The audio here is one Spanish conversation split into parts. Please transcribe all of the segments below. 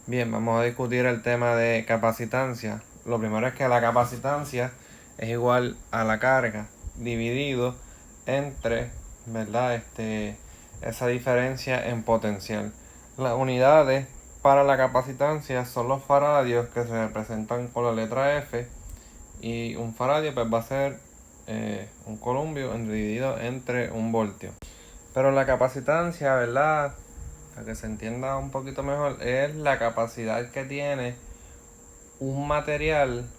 Bien, vamos a discutir el tema de capacitancia. Lo primero es que la capacitancia es igual a la carga dividido entre, ¿verdad? Esa diferencia en potencial. Las unidades para la capacitancia son los faradios, que se representan con la letra F, y un faradio pues va a ser un columbio dividido entre un voltio. Pero la capacitancia, ¿verdad? Para que se entienda un poquito mejor, es la capacidad que tiene un material,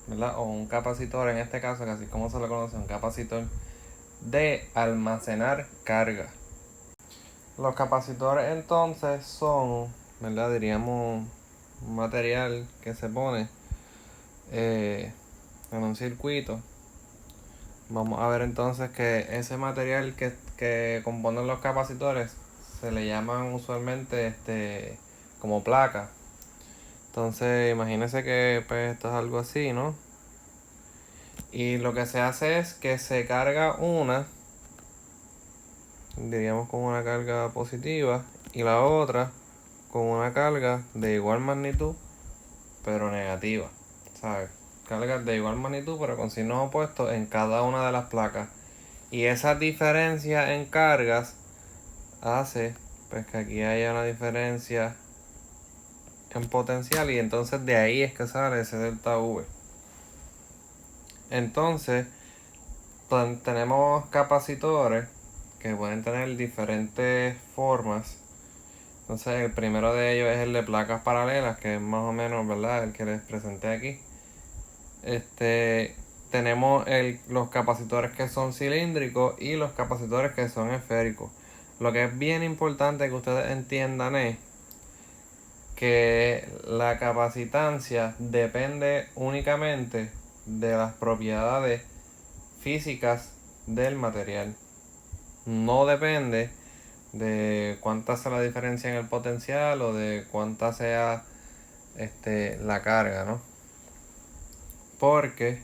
¿verdad? O un capacitor, en este caso, que así como se lo conoce, un capacitor, de almacenar carga. Los capacitores entonces son, ¿verdad? Diríamos un material que se pone en un circuito. Vamos a ver entonces que ese material que componen los capacitores se le llaman usualmente como placa. Entonces imagínense que pues, esto es algo así, ¿no? Y lo que se hace es que se carga una, diríamos con una carga positiva, y la otra con una carga de igual magnitud, pero negativa, ¿sabes? Cargas de igual magnitud, pero con signos opuestos en cada una de las placas. Y esa diferencia en cargas hace pues que aquí haya una diferencia en potencial, y entonces de ahí es que sale ese delta V. Entonces tenemos capacitores que pueden tener diferentes formas. Entonces el primero de ellos es el de placas paralelas, que es más o menos, ¿verdad?, el que les presenté aquí. Tenemos los capacitores que son cilíndricos y los capacitores que son esféricos. Lo que es bien importante que ustedes entiendan es que la capacitancia depende únicamente de las propiedades físicas del material. No depende de cuánta sea la diferencia en el potencial o de cuánta sea la carga, ¿no? Porque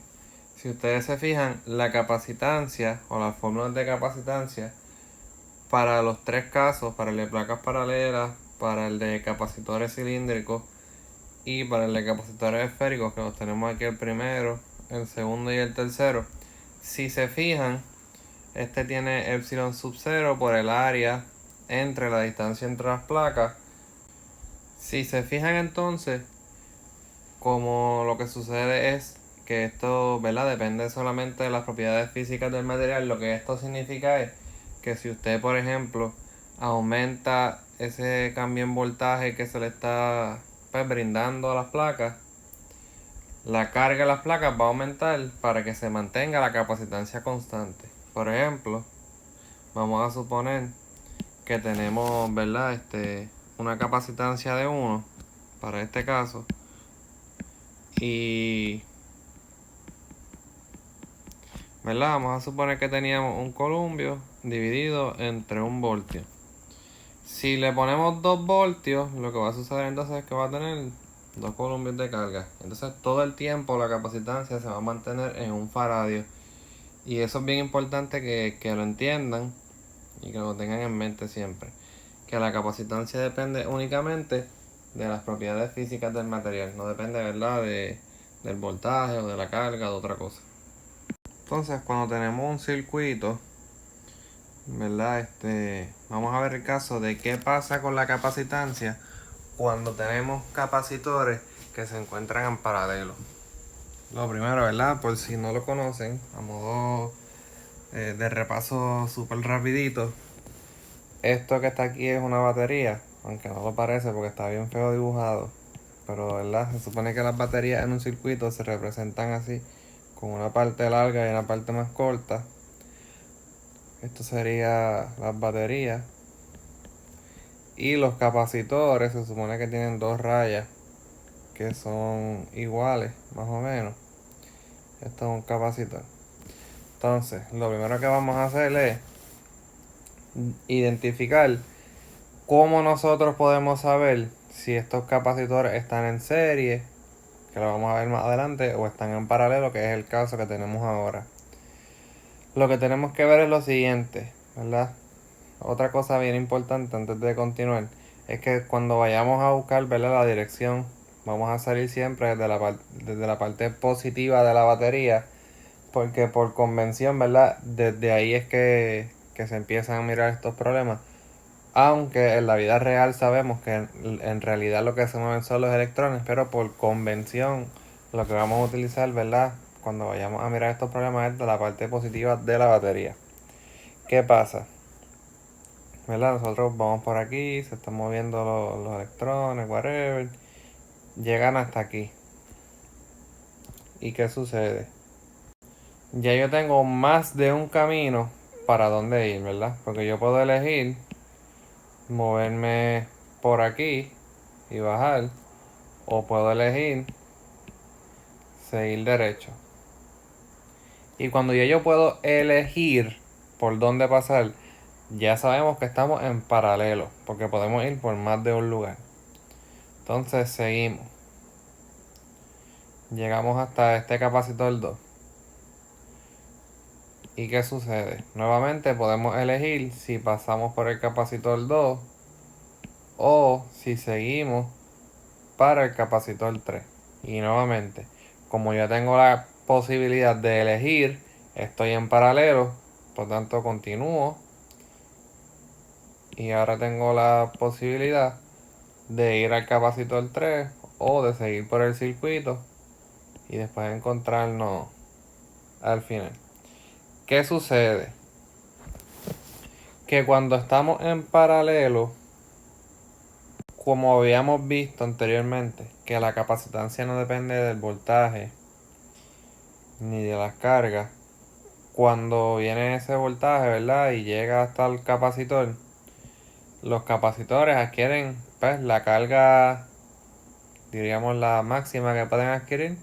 si ustedes se fijan, la capacitancia o las fórmulas de capacitancia para los tres casos, para el de placas paralelas, para el de capacitores cilíndricos y para el de capacitores esféricos, que los tenemos aquí el primero, el segundo y el tercero, si se fijan, tiene epsilon sub 0 por el área entre la distancia entre las placas. Si se fijan entonces, como lo que sucede es que esto, ¿verdad?, depende solamente de las propiedades físicas del material. Lo que esto significa es que si usted, por ejemplo, aumenta ese cambio en voltaje que se le está pues, brindando a las placas, la carga de las placas va a aumentar para que se mantenga la capacitancia constante. Por ejemplo, vamos a suponer que tenemos, ¿verdad?, una capacitancia de 1 para este caso, y ¿verdad? Vamos a suponer que teníamos un columbio dividido entre un voltio. Si le ponemos 2 voltios, lo que va a suceder entonces es que va a tener 2 columbios de carga. Entonces todo el tiempo la capacitancia se va a mantener en un faradio. Y eso es bien importante que lo entiendan y que lo tengan en mente siempre. Que la capacitancia depende únicamente de las propiedades físicas del material. No depende, ¿verdad?, del voltaje o de la carga o de otra cosa. Entonces, cuando tenemos un circuito, ¿verdad? Vamos a ver el caso de qué pasa con la capacitancia cuando tenemos capacitores que se encuentran en paralelo. Lo primero, ¿verdad? Por si no lo conocen, a modo de repaso súper rapidito, esto que está aquí es una batería, aunque no lo parece porque está bien feo dibujado, pero ¿verdad? Se supone que las baterías en un circuito se representan así, con una parte larga y una parte más corta. Esto sería las baterías. Y los capacitores se supone que tienen dos rayas que son iguales, más o menos. Esto es un capacitor. Entonces, lo primero que vamos a hacer es identificar cómo nosotros podemos saber si estos capacitores están en serie, que lo vamos a ver más adelante, o están en paralelo, que es el caso que tenemos ahora. Lo que tenemos que ver es lo siguiente, ¿verdad? Otra cosa bien importante antes de continuar es que cuando vayamos a buscar, ¿verdad?, la dirección, vamos a salir siempre desde la parte positiva de la batería, porque por convención, ¿verdad?, desde ahí es que se empiezan a mirar estos problemas. Aunque en la vida real sabemos que en realidad lo que se mueven son los electrones, pero por convención lo que vamos a utilizar, ¿verdad?, cuando vayamos a mirar estos problemas es de la parte positiva de la batería. ¿Qué pasa? ¿Verdad? Nosotros vamos por aquí, se están moviendo los electrones, whatever. Llegan hasta aquí. ¿Y qué sucede? Ya yo tengo más de un camino para dónde ir, ¿verdad? Porque yo puedo elegir moverme por aquí y bajar, o puedo elegir seguir derecho. Y cuando ya yo puedo elegir por dónde pasar, ya sabemos que estamos en paralelo, porque podemos ir por más de un lugar. Entonces seguimos. Llegamos hasta este capacitor 2. ¿Y qué sucede? Nuevamente podemos elegir si pasamos por el capacitor 2 o si seguimos para el capacitor 3. Y nuevamente, como ya tengo la posibilidad de elegir, estoy en paralelo, por tanto continúo. Y ahora tengo la posibilidad de ir al capacitor 3 o de seguir por el circuito y después encontrarnos al final. ¿Qué sucede? Que cuando estamos en paralelo, como habíamos visto anteriormente, que la capacitancia no depende del voltaje ni de las cargas, cuando viene ese voltaje, ¿verdad?, y llega hasta el capacitor, los capacitores adquieren, pues, la carga, diríamos la máxima que pueden adquirir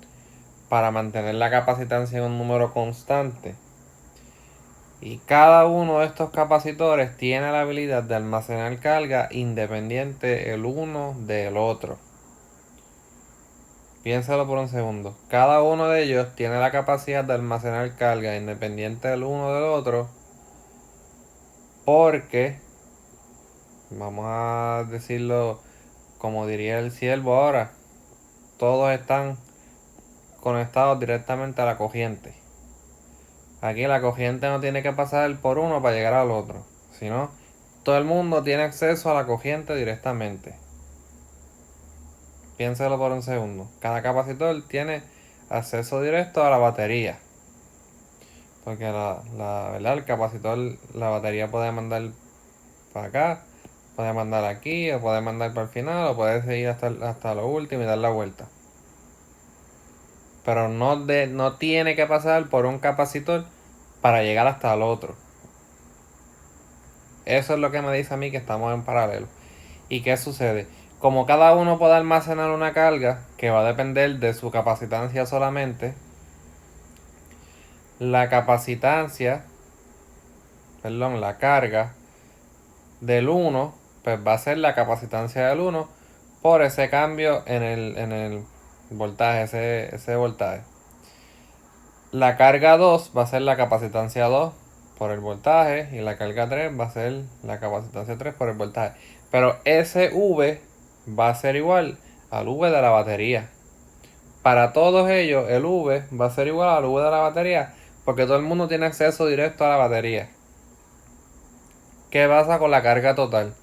para mantener la capacitancia en un número constante. Y cada uno de estos capacitores tiene la habilidad de almacenar carga independiente el uno del otro. Piénsalo por un segundo. Cada uno de ellos tiene la capacidad de almacenar carga independiente del uno del otro, porque, vamos a decirlo como diría el siervo ahora, todos están conectados directamente a la corriente. Aquí la corriente no tiene que pasar por uno para llegar al otro, sino todo el mundo tiene acceso a la corriente directamente. Piénselo por un segundo. Cada capacitor tiene acceso directo a la batería. Porque la verdad, el capacitor, la batería puede mandar para acá, puede mandar aquí, o puede mandar para el final, o puede seguir hasta lo último y dar la vuelta. Pero no tiene que pasar por un capacitor para llegar hasta el otro. Eso es lo que me dice a mí que estamos en paralelo. ¿Y qué sucede? Como cada uno puede almacenar una carga que va a depender de su capacitancia solamente, la carga del 1, pues va a ser la capacitancia del 1 por ese cambio en el voltaje, ese voltaje. La carga 2 va a ser la capacitancia 2 por el voltaje y la carga 3 va a ser la capacitancia 3 por el voltaje. Pero ese V va a ser igual al V de la batería. Para todos ellos el V va a ser igual al V de la batería porque todo el mundo tiene acceso directo a la batería. ¿Qué pasa con la carga total?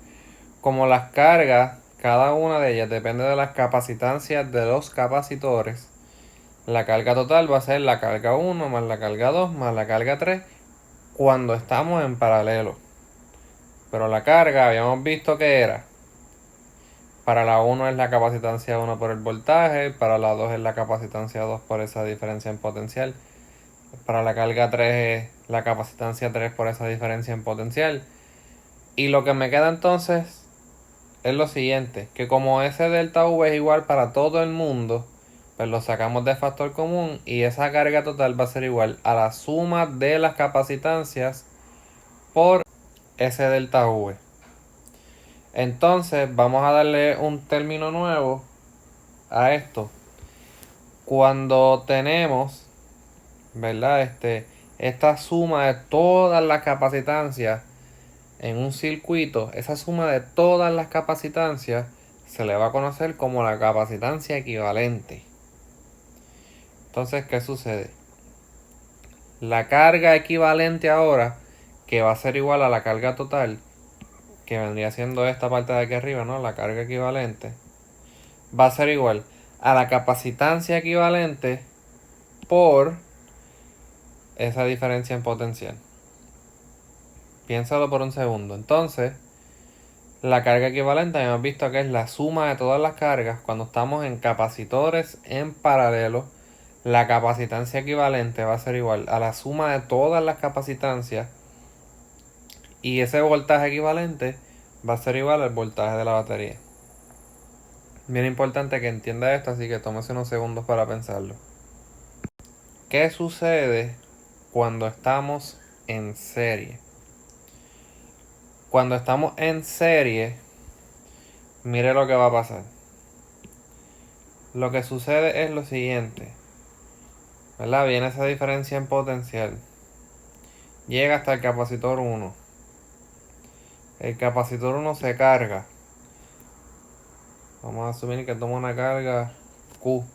Como las cargas, cada una de ellas depende de las capacitancias de los capacitores, la carga total va a ser la carga 1 más la carga 2 más la carga 3 cuando estamos en paralelo. Pero la carga habíamos visto que era, para la 1 es la capacitancia 1 por el voltaje, para la 2 es la capacitancia 2 por esa diferencia en potencial, para la carga 3 es la capacitancia 3 por esa diferencia en potencial. Y lo que me queda entonces es lo siguiente, que como ese delta V es igual para todo el mundo, pues lo sacamos de factor común y esa carga total va a ser igual a la suma de las capacitancias por ese delta V. Entonces vamos a darle un término nuevo a esto. Cuando tenemos, ¿verdad?, esta suma de todas las capacitancias, en un circuito, esa suma de todas las capacitancias se le va a conocer como la capacitancia equivalente. Entonces, ¿qué sucede? La carga equivalente ahora, que va a ser igual a la carga total, que vendría siendo esta parte de aquí arriba, ¿no? La carga equivalente, va a ser igual a la capacitancia equivalente por esa diferencia en potencial. Piénsalo por un segundo. Entonces, la carga equivalente hemos visto que es la suma de todas las cargas. Cuando estamos en capacitores en paralelo, la capacitancia equivalente va a ser igual a la suma de todas las capacitancias. Y ese voltaje equivalente va a ser igual al voltaje de la batería. Bien importante que entienda esto, así que tómese unos segundos para pensarlo. ¿Qué sucede cuando estamos en serie? Cuando estamos en serie, mire lo que va a pasar. Lo que sucede es lo siguiente, ¿verdad? Viene esa diferencia en potencial. Llega hasta el capacitor 1. El capacitor 1 se carga. Vamos a asumir que toma una carga Q.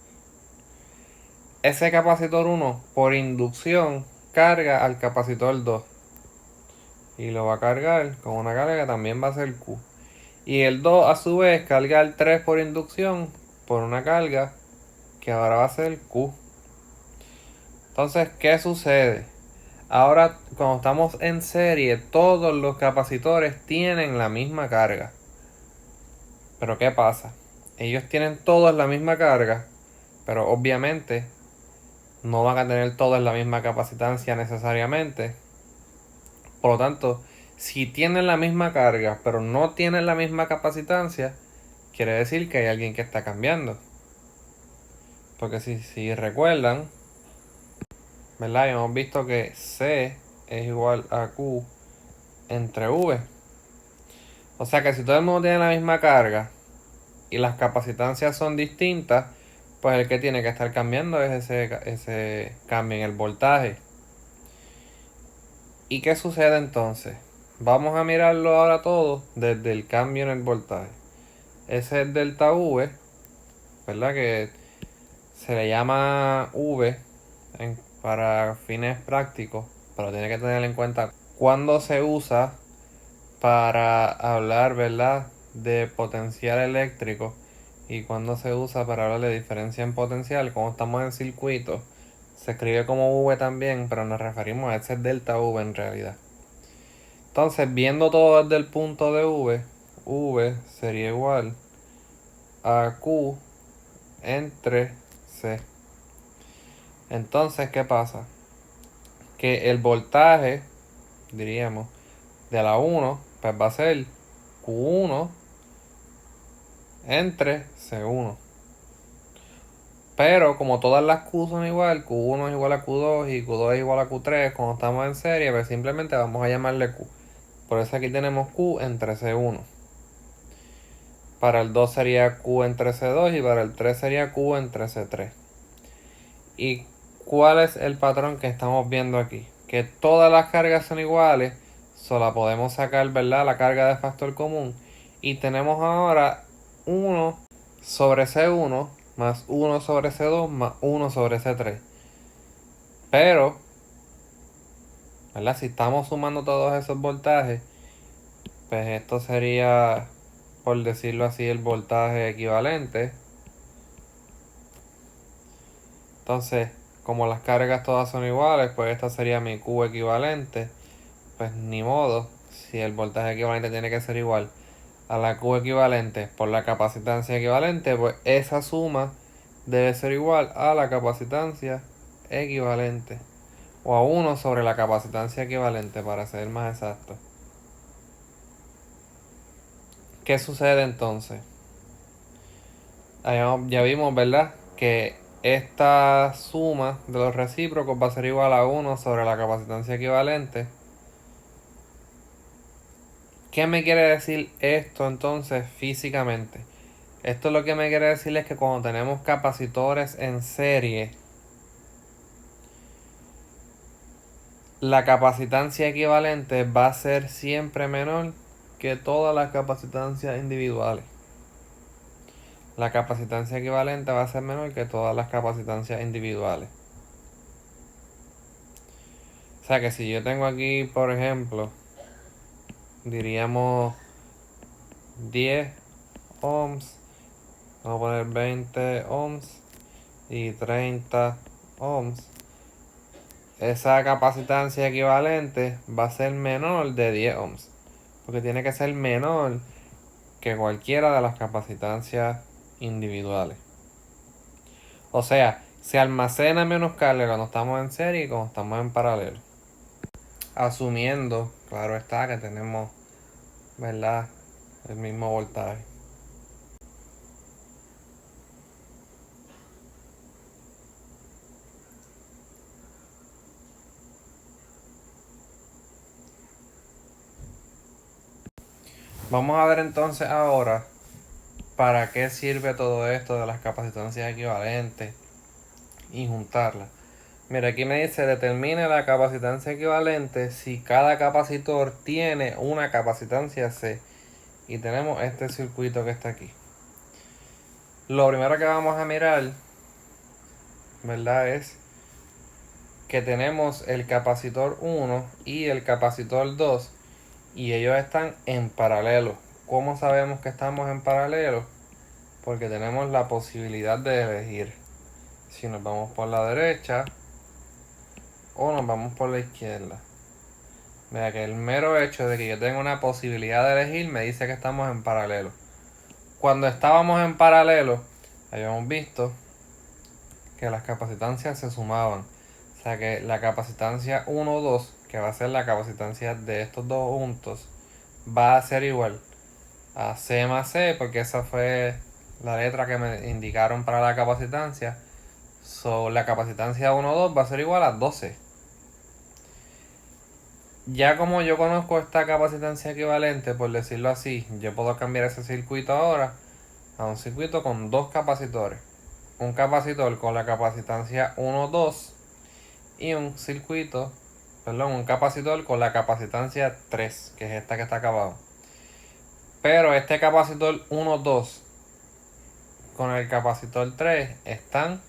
Ese capacitor 1, por inducción, carga al capacitor 2. Y lo va a cargar con una carga que también va a ser Q. Y el 2 a su vez carga al 3 por inducción por una carga que ahora va a ser Q. Entonces, ¿qué sucede? Ahora, cuando estamos en serie, todos los capacitores tienen la misma carga. Pero ¿qué pasa? Ellos tienen todos la misma carga, pero obviamente no van a tener todos la misma capacitancia necesariamente. Por lo tanto, si tienen la misma carga, pero no tienen la misma capacitancia, quiere decir que hay alguien que está cambiando. Porque si recuerdan, ¿verdad? Hemos visto que C es igual a Q entre V. O sea que si todo el mundo tiene la misma carga y las capacitancias son distintas, pues el que tiene que estar cambiando es ese cambio en el voltaje. ¿Y qué sucede entonces? Vamos a mirarlo ahora todo desde el cambio en el voltaje. Ese es delta V, ¿verdad? Que se le llama V para fines prácticos, pero tiene que tener en cuenta cuándo se usa para hablar, ¿verdad?, de potencial eléctrico y cuando se usa para hablar de diferencia en potencial. Como estamos en circuito, se escribe como V también, pero nos referimos a ese delta V en realidad. Entonces, viendo todo desde el punto de V sería igual a Q entre C. Entonces, ¿qué pasa? Que el voltaje, diríamos, de la 1, pues va a ser Q1 entre C1. Pero como todas las Q son igual, Q1 es igual a Q2 y Q2 es igual a Q3, cuando estamos en serie, pues simplemente vamos a llamarle Q. Por eso aquí tenemos Q entre C1. Para el 2 sería Q entre C2 y para el 3 sería Q entre C3. ¿Y cuál es el patrón que estamos viendo aquí? Que todas las cargas son iguales, solo podemos sacar, ¿verdad?, la carga de factor común. Y tenemos ahora 1 sobre C1 más 1 sobre C2 más 1 sobre C3. Pero, ¿verdad?, si estamos sumando todos esos voltajes, pues esto sería, por decirlo así, el voltaje equivalente. Entonces, como las cargas todas son iguales, pues esta sería mi Q equivalente. Pues ni modo, si el voltaje equivalente tiene que ser igual a la Q equivalente por la capacitancia equivalente, pues esa suma debe ser igual a la capacitancia equivalente. O a 1 sobre la capacitancia equivalente, para ser más exacto. ¿Qué sucede entonces? Ya vimos, ¿verdad?, que esta suma de los recíprocos va a ser igual a 1 sobre la capacitancia equivalente. ¿Qué me quiere decir esto entonces físicamente? Esto lo que me quiere decir es que cuando tenemos capacitores en serie, la capacitancia equivalente va a ser siempre menor que todas las capacitancias individuales. La capacitancia equivalente va a ser menor que todas las capacitancias individuales. O sea que si yo tengo aquí, por ejemplo, diríamos 10 ohms, vamos a poner 20 ohms y 30 ohms. Esa capacitancia equivalente va a ser menor de 10 ohms, porque tiene que ser menor que cualquiera de las capacitancias individuales. O sea, se almacena menos carga cuando estamos en serie y cuando estamos en paralelo. Asumiendo, claro está, que tenemos, ¿verdad?, el mismo voltaje. Vamos a ver entonces ahora para qué sirve todo esto de las capacitancias equivalentes y juntarlas. Mira, aquí me dice determine la capacitancia equivalente si cada capacitor tiene una capacitancia C. Y tenemos este circuito que está aquí. Lo primero que vamos a mirar, ¿verdad?, es que tenemos el capacitor 1 y el capacitor 2 y ellos están en paralelo. ¿Cómo sabemos que estamos en paralelo? Porque tenemos la posibilidad de elegir si nos vamos por la derecha o nos vamos por la izquierda. Mira que el mero hecho de que yo tenga una posibilidad de elegir me dice que estamos en paralelo. Cuando estábamos en paralelo, habíamos visto que las capacitancias se sumaban. O sea que la capacitancia 1 o 2, que va a ser la capacitancia de estos dos juntos, va a ser igual a C más C, porque esa fue la letra que me indicaron para la capacitancia. La capacitancia 1 o 2 va a ser igual a 12. Ya como yo conozco esta capacitancia equivalente, por decirlo así, yo puedo cambiar ese circuito ahora a un circuito con dos capacitores. Un capacitor con la capacitancia 1, 2 y un capacitor con la capacitancia 3, que es esta que está acá abajo. Pero este capacitor 1, 2 con el capacitor 3 están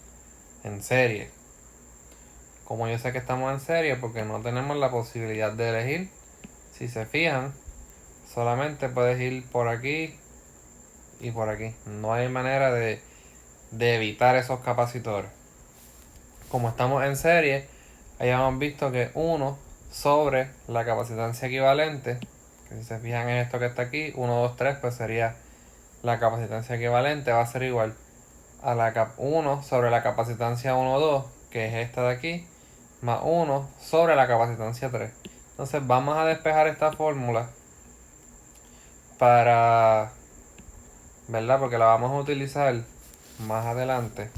en serie. Como yo sé que estamos en serie, porque no tenemos la posibilidad de elegir. Si se fijan, solamente puedes ir por aquí y por aquí. No hay manera de evitar esos capacitores. Como estamos en serie, hayamos visto que 1 sobre la capacitancia equivalente, que si se fijan en esto que está aquí, 1, 2, 3, pues sería la capacitancia equivalente, va a ser igual a la 1 sobre la capacitancia 1, 2, que es esta de aquí, más 1 sobre la capacitancia 3. Entonces vamos a despejar esta fórmula para, ¿verdad?, porque la vamos a utilizar más adelante.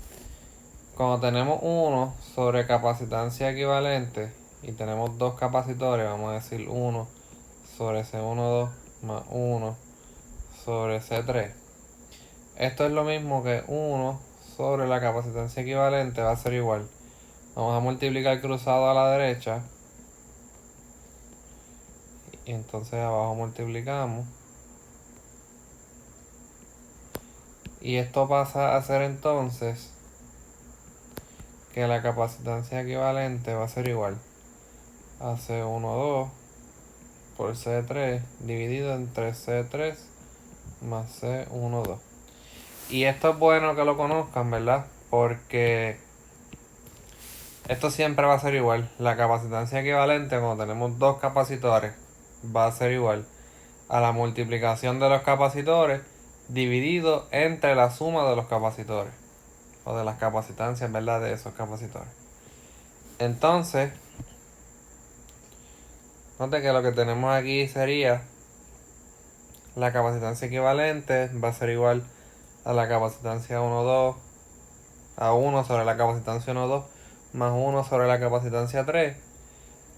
Cuando tenemos 1 sobre capacitancia equivalente y tenemos dos capacitores, vamos a decir 1 sobre C12 más 1 sobre C3. Esto es lo mismo que 1 sobre la capacitancia equivalente, va a ser igual. Vamos a multiplicar cruzado a la derecha. Y entonces abajo multiplicamos. Y esto pasa a ser entonces que la capacitancia equivalente va a ser igual a C12 por C3 dividido entre C3 más C12. Y esto es bueno que lo conozcan, ¿verdad? Porque esto siempre va a ser igual. La capacitancia equivalente cuando tenemos dos capacitores va a ser igual a la multiplicación de los capacitores dividido entre la suma de los capacitores. O de las capacitancias, ¿verdad?, de esos capacitores. Entonces, note que lo que tenemos aquí sería la capacitancia equivalente va a ser igual a la capacitancia 1, 2, a 1 sobre la capacitancia 1, 2, más 1 sobre la capacitancia 3.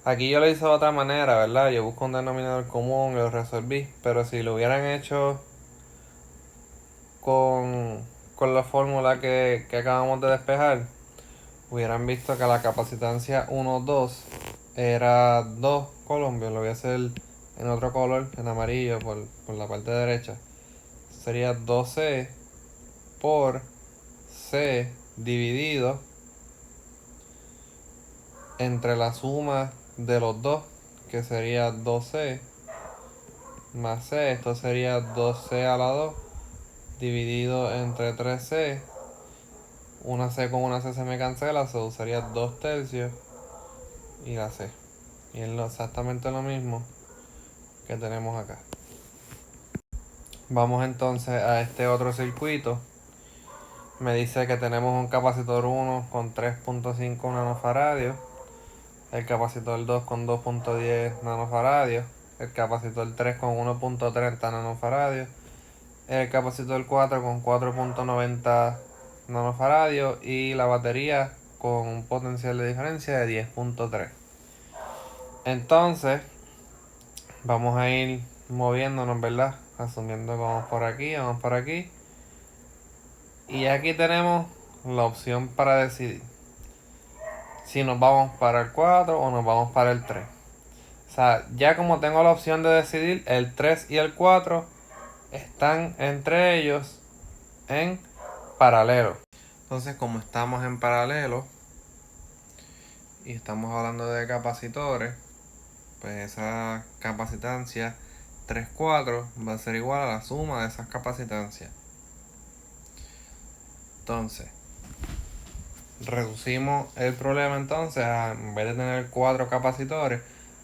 Aquí yo lo hice de otra manera, ¿verdad? Yo busco un denominador común y lo resolví. Pero si lo hubieran hecho con la fórmula que acabamos de despejar, hubieran visto que la capacitancia 1, 2 era 2 columpios, lo voy a hacer en otro color, en amarillo, por la parte derecha. Sería 2C por C dividido entre la suma de los dos, que sería 2C más C. Esto sería 2C a la 2 dividido entre 3C. Una C con una C se me cancela, se usaría 2 tercios y la C. Y es exactamente lo mismo que tenemos acá. Vamos entonces a este otro circuito. Me dice que tenemos un capacitor 1 con 3.5 nanofaradios, el capacitor 2 con 2.10 nanofaradios, el capacitor 3 con 1.30 nanofaradios, el capacitor 4 con 4.90 nanofaradios y la batería con un potencial de diferencia de 10.3. Entonces, vamos a ir moviéndonos, ¿verdad? Asumiendo que vamos por aquí, vamos por aquí. Y aquí tenemos la opción para decidir si nos vamos para el 4 o nos vamos para el 3. O sea, ya como tengo la opción de decidir, el 3 y el 4 están entre ellos en paralelo. Entonces, como estamos en paralelo y estamos hablando de capacitores, pues esa capacitancia 3,4 va a ser igual a la suma de esas capacitancias. Entonces, reducimos el problema entonces en vez de tener 4 capacitores,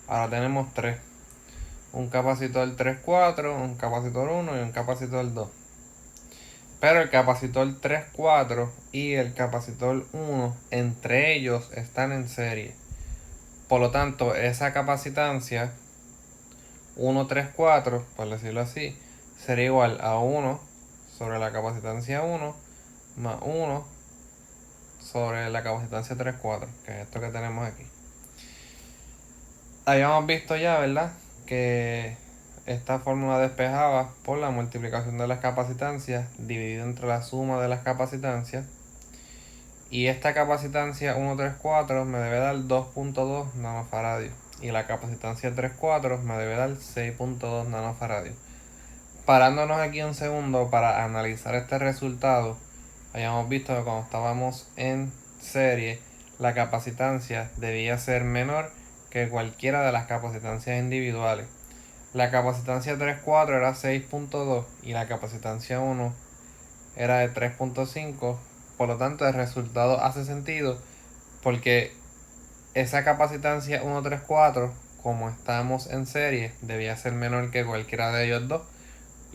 ahora tenemos 3. Un capacitor 3,4, un capacitor 1 y un capacitor 2. Pero el capacitor 3,4 y el capacitor 1, entre ellos están en serie. Por lo tanto, esa capacitancia 1,34, por decirlo así, sería igual a 1 sobre la capacitancia 1 más 1 sobre la capacitancia 3,4, que es esto que tenemos aquí. Habíamos visto ya, ¿verdad?, que esta fórmula despejaba por la multiplicación de las capacitancias dividido entre la suma de las capacitancias. Y esta capacitancia 1,34 me debe dar 2.2 nanofaradios. Y la capacitancia 3,4 me debe dar 6.2 nanofaradios. Parándonos aquí un segundo para analizar este resultado, habíamos visto que cuando estábamos en serie, la capacitancia debía ser menor que cualquiera de las capacitancias individuales. La capacitancia 3,4 era 6.2 y la capacitancia 1 era de 3.5. Por lo tanto, el resultado hace sentido porque esa capacitancia 1,34, como estamos en serie, debía ser menor que cualquiera de ellos dos.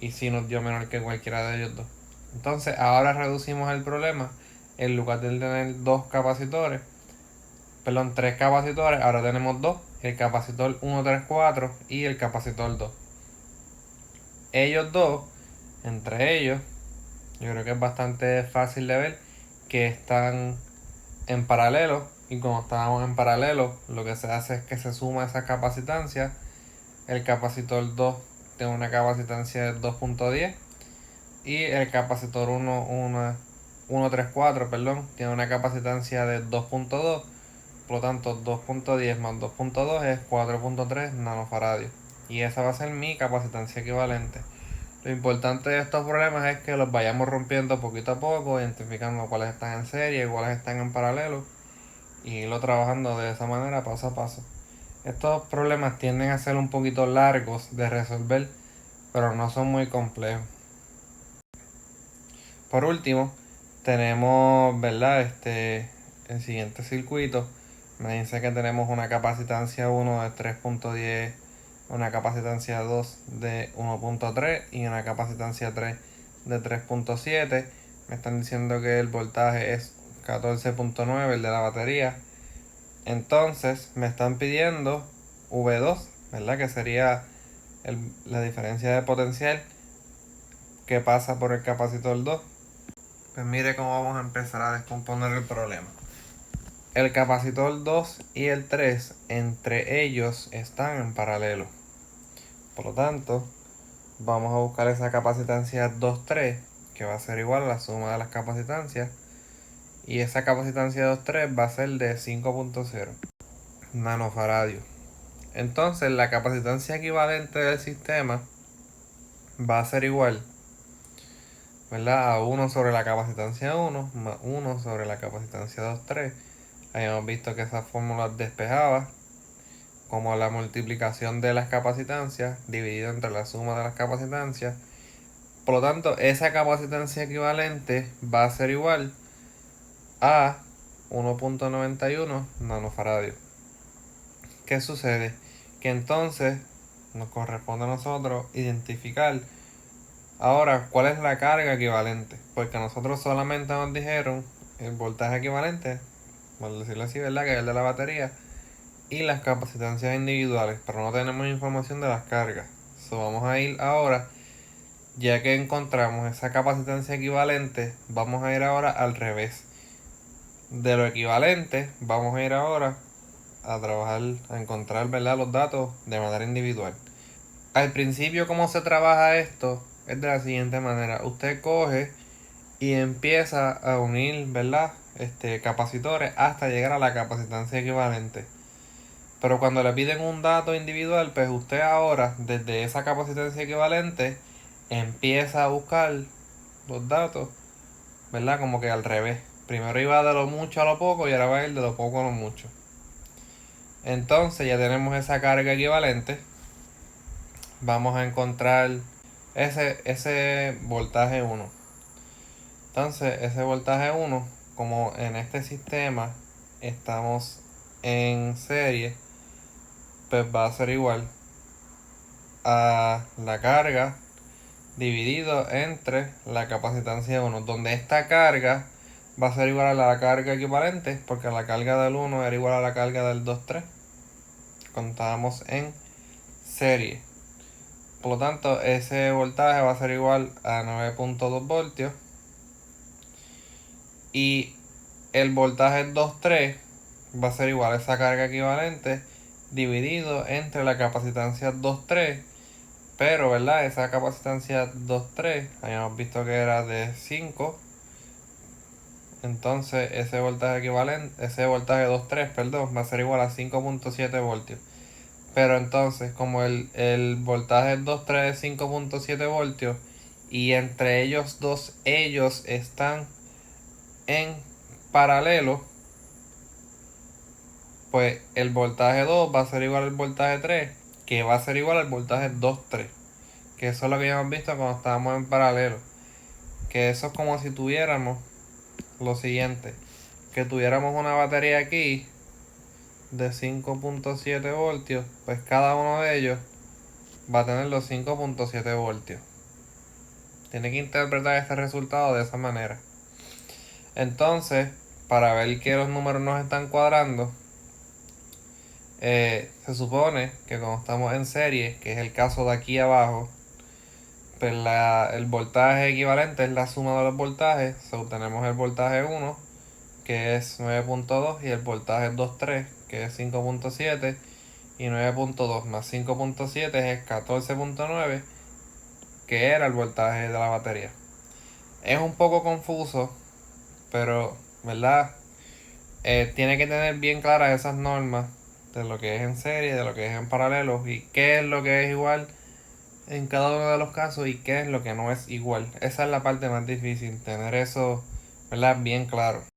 Y si nos dio menor que cualquiera de ellos dos. Entonces, ahora reducimos el problema. En lugar de tener tres capacitores, ahora tenemos dos. El capacitor 1,34 y el capacitor 2. Ellos dos, entre ellos, yo creo que es bastante fácil de ver que están en paralelo. Y como estábamos en paralelo, lo que se hace es que se suma esa capacitancia. El capacitor 2 tiene una capacitancia de 2.10 y el capacitor 1,34, tiene una capacitancia de 2.2. Por lo tanto, 2.10 más 2.2 es 4.3 nanofaradios. Y esa va a ser mi capacitancia equivalente. Lo importante de estos problemas es que los vayamos rompiendo poquito a poco, identificando cuáles están en serie y cuáles están en paralelo, y irlo trabajando de esa manera paso a paso. Estos problemas tienden a ser un poquito largos de resolver, pero no son muy complejos. Por último, tenemos, ¿verdad?, el siguiente circuito. Me dice que tenemos una capacitancia 1 de 3.10, una capacitancia 2 de 1.3 y una capacitancia 3 de 3.7. Me están diciendo que el voltaje es 14.9, el de la batería. Entonces me están pidiendo V2, ¿verdad?, que sería la diferencia de potencial que pasa por el capacitor 2. Pues mire cómo vamos a empezar a descomponer el problema. El capacitor 2 y el 3, entre ellos están en paralelo. Por lo tanto, vamos a buscar esa capacitancia 2,3, que va a ser igual a la suma de las capacitancias. Y esa capacitancia 2,3 va a ser de 5.0. nanofaradios. Entonces la capacitancia equivalente del sistema va a ser igual, ¿verdad?, a 1 sobre la capacitancia 1 más 1 sobre la capacitancia 2,3. Habíamos visto que esa fórmula despejaba como la multiplicación de las capacitancias dividido entre la suma de las capacitancias. Por lo tanto, esa capacitancia equivalente va a ser igual a 1.91 nanofaradios. ¿Qué sucede? Que entonces nos corresponde a nosotros identificar ahora cuál es la carga equivalente, porque a nosotros solamente nos dijeron el voltaje equivalente, por decirlo así, ¿verdad?, que es el de la batería, y las capacitancias individuales, pero no tenemos información de las cargas. Vamos a ir ahora, ya que encontramos esa capacitancia equivalente, vamos a ir ahora al revés. De lo equivalente, vamos a ir ahora a trabajar, a encontrar, ¿verdad?, los datos de manera individual. Al principio, ¿cómo se trabaja esto? Es de la siguiente manera. Usted coge y empieza a unir, ¿verdad?, capacitores hasta llegar a la capacitancia equivalente. Pero cuando le piden un dato individual, pues usted ahora, desde esa capacitancia equivalente, empieza a buscar los datos, ¿verdad?, como que al revés. Primero iba de lo mucho a lo poco y ahora va a ir de lo poco a lo mucho. Entonces ya tenemos esa carga equivalente. Vamos a encontrar ese voltaje 1. Entonces ese voltaje 1, como en este sistema estamos en serie, pues va a ser igual a la carga dividido entre la capacitancia 1, donde esta carga va a ser igual a la carga equivalente, porque la carga del 1 era igual a la carga del 2,3 cuando estábamos en serie. Por lo tanto, ese voltaje va a ser igual a 9.2 voltios. Y el voltaje 2,3 va a ser igual a esa carga equivalente dividido entre la capacitancia 2,3. Pero, ¿verdad?, esa capacitancia 2,3 habíamos visto que era de 5. Entonces ese voltaje equivalente, ese voltaje 2,3, perdón, va a ser igual a 5.7 voltios. Pero entonces, como el voltaje 2,3 es 5.7 voltios y entre ellos dos, ellos están en paralelo, pues el voltaje 2 va a ser igual al voltaje 3, que va a ser igual al voltaje 2,3. Que eso es lo que ya hemos visto cuando estábamos en paralelo. Que eso es como si tuviéramos lo siguiente, que tuviéramos una batería aquí de 5.7 voltios, pues cada uno de ellos va a tener los 5.7 voltios. Tiene que interpretar este resultado de esa manera. Entonces, para ver que los números nos están cuadrando, se supone que cuando estamos en serie, que es el caso de aquí abajo, pues el voltaje equivalente es la suma de los voltajes. Tenemos el voltaje 1, que es 9.2, y el voltaje 2,3, que es 5.7, y 9.2 más 5.7 es 14.9, que era el voltaje de la batería. Es un poco confuso, pero, ¿verdad?, tiene que tener bien claras esas normas de lo que es en serie, de lo que es en paralelo, y qué es lo que es igual en cada uno de los casos y qué es lo que no es igual. Esa es la parte más difícil, tener eso, ¿verdad?, bien claro.